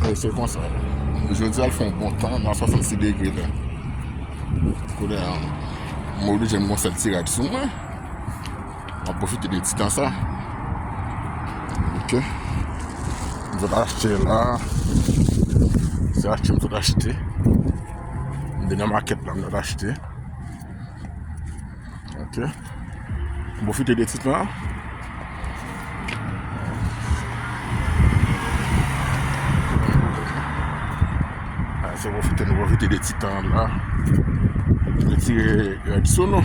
Et c'est comme ça. Je dis, elle fait un bon temps, dans 66 degrés. Moi, j'aime bien cette tirade sur moi. On va profiter des petits temps ça. Ok. Nous allons acheter là. C'est acheter, nous allons acheter. Dernière maquette là, nous allons acheter. Ok. On va profiter des petits temps. C'est profiter des petits temps là. Je tirer du sono.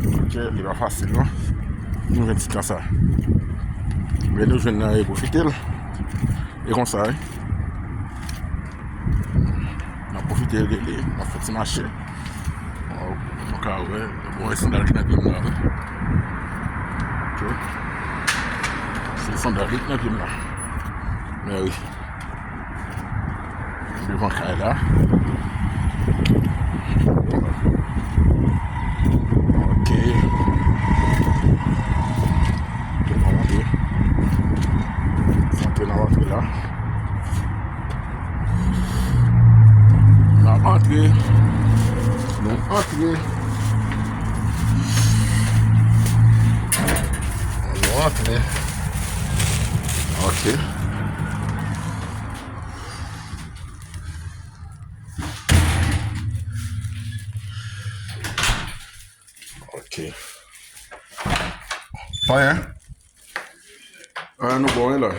Ok, il va facile, non? Nous venons de ça. Mais nous venons de profiter. Et comme ça, on a profité de on a fait marché. Donc, ouais, bon, c'est dans le rythme là. Ok. C'est dans le rythme là. Mais oui. Devant là. Ok. Santé dans l'entrée là. On a entré. On entré. On entré. Ok. Ok. Pas hein? Nous bon là.